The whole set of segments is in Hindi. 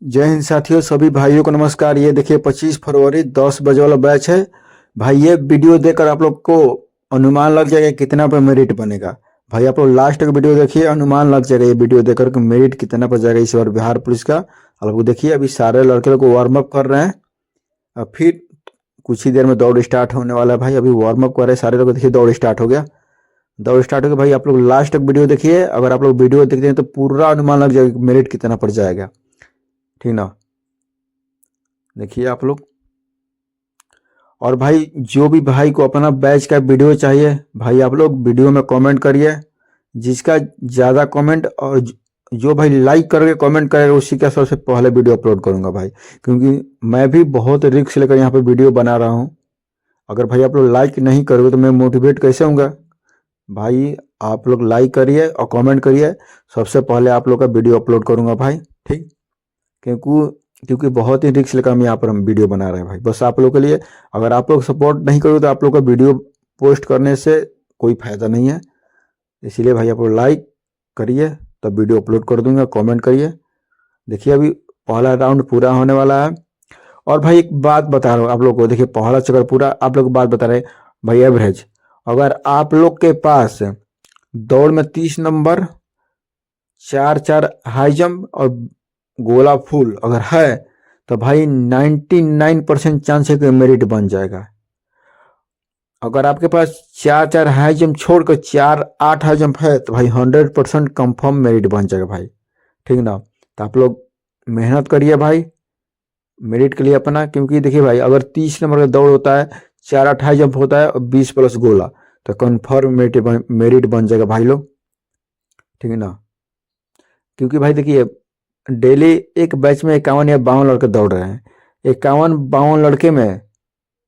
जय हिंद साथियों, सभी भाइयों को नमस्कार। ये देखिए 25 फरवरी 10 बजे वाला बैच है भाई। ये वीडियो देखकर आप लोग को अनुमान लग जाएगा कितना पर मेरिट बनेगा। भाई आप लोग लास्ट तक वीडियो देखिए, अनुमान लग जाएगा ये वीडियो देखकर कि मेरिट कितना पर जाएगा इस बार बिहार पुलिस का। आप लोग देखिए, अभी सारे लड़के लोग वार्म अप कर रहे हैं। अब फिर कुछ ही देर में दौड़ स्टार्ट होने वाला है भाई। अभी वार्म अप कर रहे हैं सारे लोग, देखिए दौड़ स्टार्ट हो गया। दौड़ स्टार्ट हो गया भाई। आप लोग लास्ट तक वीडियो देखिए। अगर आप लोग वीडियो देखते हैं तो पूरा अनुमान लग जाएगा मेरिट कितना पड़ जाएगा, ठीक ना। देखिए आप लोग। और भाई जो भी भाई को अपना बैच का वीडियो चाहिए भाई, आप लोग वीडियो में कमेंट करिए। जिसका ज़्यादा कमेंट और जो भाई लाइक करके कमेंट करेगा उसी का सबसे पहले वीडियो अपलोड करूंगा भाई। क्योंकि मैं भी बहुत रिस्क लेकर यहाँ पे वीडियो बना रहा हूँ। अगर भाई आप लोग लाइक नहीं करोगे तो मैं मोटिवेट कैसे होऊंगा भाई। आप लोग लाइक करिए और कमेंट करिए, सबसे पहले आप लोग का वीडियो अपलोड करूंगा भाई, ठीक। क्योंकि बहुत ही रिस्क लेकर हम यहाँ पर हम वीडियो बना रहे हैं भाई, बस आप लोग के लिए। अगर आप लोग सपोर्ट नहीं करोगे तो आप लोग का वीडियो पोस्ट करने से कोई फायदा नहीं है। इसीलिए भाई आप लोग लाइक करिए, तब वीडियो अपलोड कर दूंगा। कमेंट करिए। देखिए अभी पहला राउंड पूरा होने वाला है। और भाई एक बात बता रहा हूँ आप लोग को, देखिए पहला चक्कर पूरा आप लोग बात बता रहे हैं भाई। एवरेज अगर आप लोग के पास दौड़ में 30 नंबर, 4 हाई जंप और गोला फुल अगर है तो भाई 99% चांस है कि मेरिट बन जाएगा। अगर आपके पास 4 हाई जंप छोड़कर 4 8 हाई जंप है तो भाई 100% कंफर्म मेरिट बन जाएगा भाई, ठीक ना। तो आप लोग मेहनत करिए भाई मेरिट के लिए अपना। क्योंकि देखिए भाई, अगर 30 नंबर का दौड़ होता है, 4 8 हाई जंप होता है और 20 प्लस गोला, तो कन्फर्म मेरिट बन जाएगा भाई लोग, ठीक है ना। क्योंकि भाई देखिए डेली एक बैच में 51 या 52 लड़के दौड़ रहे हैं। 51 52 लड़के में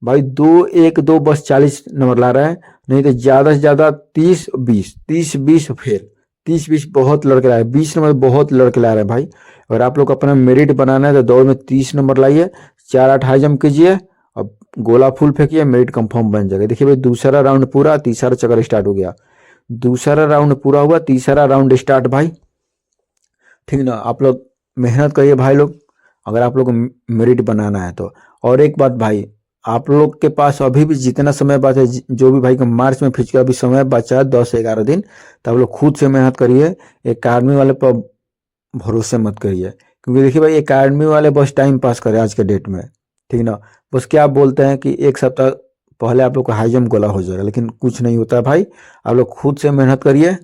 भाई 2 1 2 बस 40 नंबर ला रहे हैं। नहीं तो ज़्यादा से ज़्यादा 30 20 फेल। 30 20 बहुत लड़के ला रहे हैं, 20 नंबर बहुत लड़के ला रहे हैं भाई। अगर आप लोग अपना मेरिट बनाना है तो दौड़ में 30 नंबर लाइए, 4 8 हाई जंप कीजिए और गोला फुल फेंकिए, मेरिट कंफर्म बन जाएगा। देखिए भाई दूसरा राउंड पूरा, तीसरा चक्कर स्टार्ट हो गया। दूसरा राउंड पूरा हुआ, तीसरा राउंड स्टार्ट भाई, ठीक ना। आप लोग मेहनत करिए भाई लोग, अगर आप लोग को मेरिट बनाना है तो। और एक बात भाई, आप लोग के पास अभी भी जितना समय बचा है, जो भी भाई का मार्च में फिजिकल अभी समय बचा है 10 से 11 दिन, तो आप लोग खुद से मेहनत करिए। एकेडमी वाले पर भरोसे मत करिए। क्योंकि देखिए भाई एकेडमी वाले बस टाइम पास करे आज के डेट में, ठीक ना। बस क्या बोलते हैं कि एक सप्ताह पहले आप लोग का हाई जंप गोला हो जाएगा, लेकिन कुछ नहीं होता है भाई। आप लोग खुद से मेहनत करिए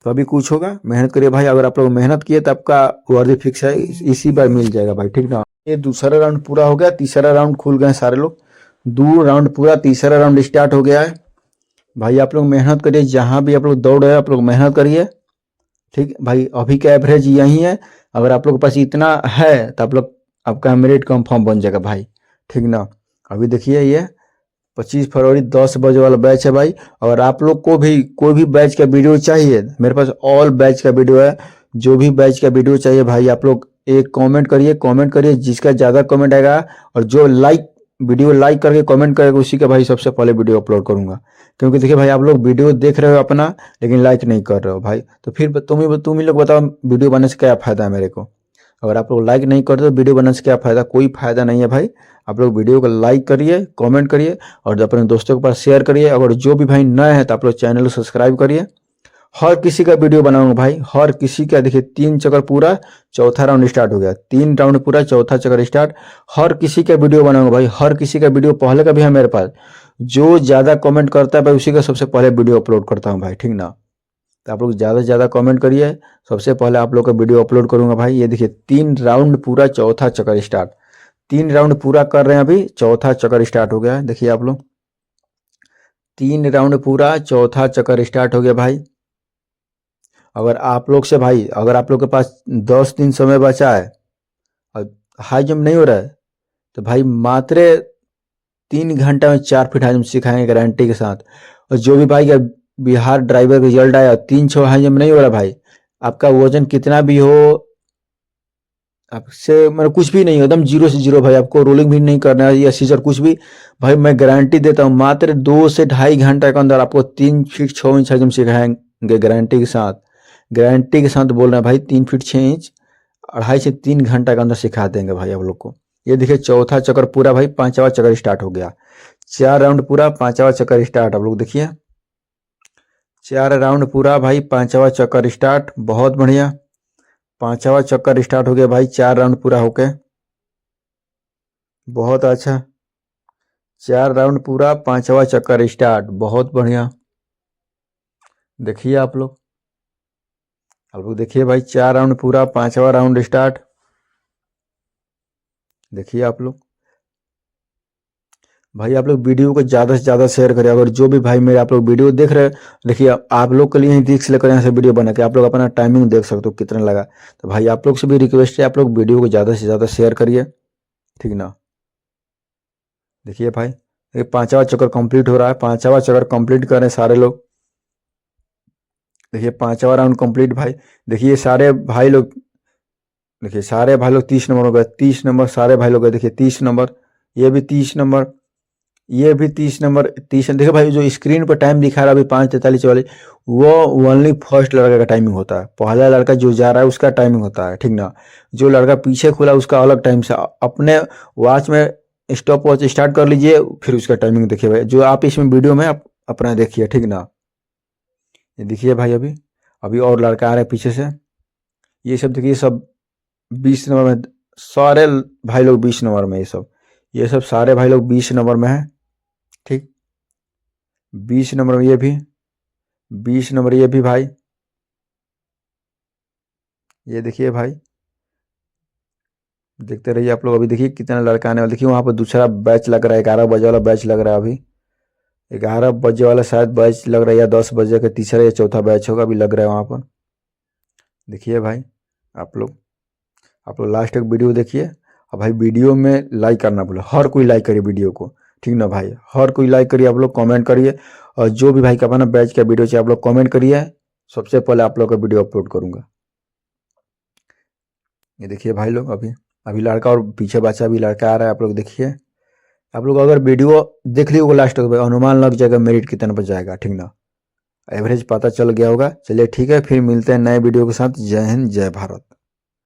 तभी कुछ होगा। मेहनत करिए भाई। अगर आप लोग मेहनत किए तो आपका वर्दी फिक्स है, इसी बार मिल जाएगा भाई, ठीक ना। ये दूसरा राउंड पूरा हो गया, तीसरा राउंड खुल गए सारे लोग। 2 राउंड पूरा, तीसरा राउंड स्टार्ट हो गया है भाई। आप लोग मेहनत करिए, जहां भी आप लोग दौड़ रहे हैं आप लोग मेहनत करिए, ठीक भाई। अभी का एवरेज यही है। अगर आप लोग के पास इतना है तो आप लोग आपका मेरिट कंफर्म बन जाएगा भाई, ठीक ना। अभी देखिए ये 25 फरवरी 10 बजे वाला बैच है भाई। अगर आप लोग को भी कोई भी बैच का वीडियो चाहिए, मेरे पास ऑल बैच का वीडियो है। जो भी बैच का वीडियो चाहिए भाई, आप लोग एक कमेंट करिए। जिसका ज़्यादा कमेंट आएगा और जो वीडियो लाइक करके कमेंट करेगा उसी का भाई सबसे पहले वीडियो अपलोड करूंगा। क्योंकि देखिए भाई, आप लोग वीडियो देख रहे हो अपना, लेकिन लाइक नहीं कर रहे हो भाई। तो फिर तुम ही लोग बताओ वीडियो बनाने से क्या फ़ायदा है मेरे को। अगर आप लोग लाइक नहीं करते तो वीडियो बनाने से क्या फ़ायदा, कोई फ़ायदा नहीं है भाई। आप लोग वीडियो को लाइक करिए, कमेंट करिए और अपने दोस्तों के पास शेयर करिए। अगर जो भी भाई नए हैं तो आप लोग चैनल को सब्सक्राइब करिए। हर किसी का वीडियो बनाऊंगा भाई, हर किसी का। देखिए 3 चक्कर पूरा, चौथा राउंड स्टार्ट हो गया। 3 राउंड पूरा, चौथा चक्कर स्टार्ट। हर किसी का वीडियो बनाऊंगा भाई, हर किसी का वीडियो पहले का भी है मेरे पास। जो ज़्यादा कमेंट करता है भाई उसी का सबसे पहले वीडियो अपलोड करता हूँ भाई, ठीक ना। तो आप लोग ज़्यादा से ज़्यादा कमेंट करिए, सबसे पहले आप लोग का वीडियो अपलोड करूंगा भाई। ये देखिए 3 राउंड पूरा, चौथा चक्कर स्टार्ट। 3 राउंड पूरा कर रहे हैं अभी, चौथा चक्कर स्टार्ट हो गया है। देखिए आप लोग 3 राउंड पूरा, चौथा चक्कर स्टार्ट हो गया भाई। अगर आप लोग से भाई, अगर आप लोग के पास 10 दिन समय बचा है और हाई जंप नहीं हो रहा है तो भाई मात्र 3 घंटा में 4 फीट हाई जंप सिखाएंगे गारंटी के साथ। और जो भी भाई का बिहार ड्राइवर रिजल्ट आया 3 6 हाई जंप नहीं हो रहा भाई, आपका वजन कितना भी हो, आपसे मतलब कुछ भी नहीं हो, एकदम 0 से 0 भाई। आपको रोलिंग भी नहीं करना है या सीजर कुछ भी भाई। मैं गारंटी देता हूँ मात्र 2 से ढाई घंटा के अंदर आपको 3 फीट 6 इंच हाई जंप सिखाएंगे गारंटी के साथ। गारंटी के साथ बोल रहे हैं भाई, 3 फीट 6 इंच 2.5 से 3 घंटा के अंदर सिखा देंगे भाई आप लोग को। ये देखिए चौथा चक्कर पूरा भाई, 5वां चक्कर स्टार्ट हो गया। 4 राउंड पूरा, 5वां चक्कर स्टार्ट। आप लोग देखिए 4 राउंड पूरा भाई, 5वां चक्कर स्टार्ट। बहुत बढ़िया, 5वां चक्कर स्टार्ट हो गया भाई, 4 राउंड पूरा होके। बहुत अच्छा, 4 राउंड पूरा, 5वां चक्कर स्टार्ट। बहुत बढ़िया, देखिए आप लोग देखिए भाई, 4 राउंड पूरा, 5वां राउंड स्टार्ट। देखिए आप लोग भाई, आप लोग वीडियो को ज़्यादा से ज़्यादा शेयर करें। अगर जो भी भाई मेरे आप लोग वीडियो देख रहे हैं, देखिए आप लोग के लिए ही रिस्क लेकर यहाँ से वीडियो बना के आप लोग अपना टाइमिंग देख सकते हो कितना लगा। तो भाई आप लोग से भी रिक्वेस्ट है, आप लोग वीडियो को ज़्यादा से ज़्यादा शेयर करिए, ठीक ना। देखिए भाई, ये 5वां चक्कर कंप्लीट हो रहा है। 5वां चक्कर कंप्लीट करें सारे लोग। देखिए 5वां राउंड कंप्लीट भाई। देखिए सारे भाई लोग, देखिए सारे भाई लोग 30 नंबर हो गए। 30 नंबर सारे भाई लोग गए। देखिए 30 नंबर, ये भी 30 नंबर, ये भी 30 नंबर। 30 देखो भाई, जो स्क्रीन पर टाइम दिखा रहा है अभी 5:43 वाले, वो ओनली फर्स्ट लड़का का टाइमिंग होता है। पहला लड़का जो जा रहा है उसका टाइमिंग होता है, ठीक ना। जो लड़का पीछे खुला उसका अलग टाइम से अपने वॉच में स्टॉप वॉच स्टार्ट कर लीजिए, फिर उसका टाइमिंग देखिए भाई, जो आप इसमें वीडियो में आप अपना देखिए, ठीक ना। ये देखिए भाई, अभी अभी और लड़का आ रहा है पीछे से। ये सब देखिए, सब 20 नंबर में, सारे भाई लोग 20 नंबर में। ये सब सारे भाई लोग 20 नंबर में है, ठीक। 20 नंबर में ये भी, 20 नंबर ये भी भाई। ये देखिए भाई, देखते रहिए आप लोग। अभी देखिए कितना लड़का आने वाला। देखिए वहाँ पर दूसरा बैच लग रहा है, 11 बजे वाला बैच लग रहा है। अभी 11 बजे वाला शायद बैच लग रहा है, या 10 बजे का तीसरा या चौथा बैच होगा, अभी लग रहा है वहाँ पर। देखिए भाई, आप लोग लास्ट तक वीडियो देखिए। और भाई वीडियो में लाइक करना भूलो, हर कोई लाइक करिए वीडियो को, ठीक ना भाई। हर कोई लाइक करिए, आप लोग कमेंट करिए। और जो भी भाई का अपना बैच का वीडियो चाहिए आप लोग कमेंट करिए, सबसे पहले आप लोग का वीडियो अपलोड करूँगा। ये देखिए भाई लोग, अभी अभी लड़का और पीछे बच्चा भी लड़का आ रहा है। आप लोग देखिए, आप लोग अगर वीडियो देख ली होगा लास्ट तक, अनुमान लग जाएगा मेरिट कितना पर जाएगा, ठीक ना। एवरेज पता चल गया होगा। चलिए ठीक है, फिर मिलते हैं नए वीडियो के साथ। जय हिंद, जय भारत।